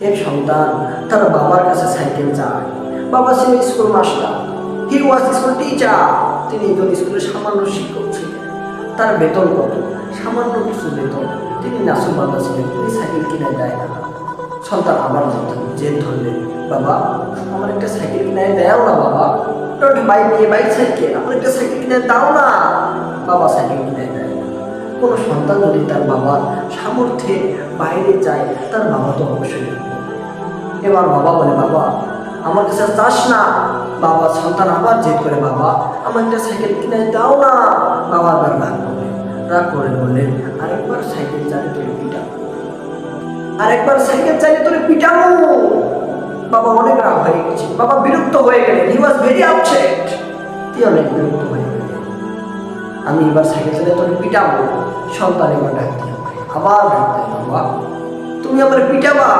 এক সন্তান তার বাবার কাছে সাইকেল চায়। বাবা ছিলেন স্কুল মাস্টার, হি ওয়াজ স্কুল টিচার। তিনি একজন স্কুলের সামান্য শিক্ষক ছিলেন। তার বেতন কত? সামান্য কিছু বেতন। তিনি নাসুর বান্দা ছিলেন, তিনি সাইকেল কিনে দেয় না। সন্তান আবার জেদ ধরলেন, বাবা আমার একটা সাইকেল কিনে দাও না, বাবা don't by me a bicycle, আমার একটা সাইকেল কিনে দাও না। বাবা সাইকেল কিনে দেয় না। কোনো সন্তান যদি তার বাবার সামর্থ্যে বাইরে যায়, তার বাবা তো অবশ্যই দেবে। এবার বাবা বলে, বাবা আমার কাছে চাস না। বাবা সন্তান আবার জেদ করে, বাবা আমার একটা সাইকেল কিনে দাও না। বাবা আবার রাগ করে বললেন, আরেকবার সাইকেল চালিয়ে তোরে পিটাবো, আরেকবার সাইকেল চালিয়ে তোরে পিটাবো। বাবা অনেক রাগ হয়ে গেছে, বাবা বিরক্ত হয়ে গেলেন। হি ওয়াজ ভেরি আপসেট। তিনি অনেক বিরক্ত হয়ে গেলেন। আমি এবার সাইকেল চালিয়ে তোরে পিটাবো। সন্তান এবার ডাক দিয়ে আবার ডাক দেয়, বাবা তুমি আমার পিটাবা।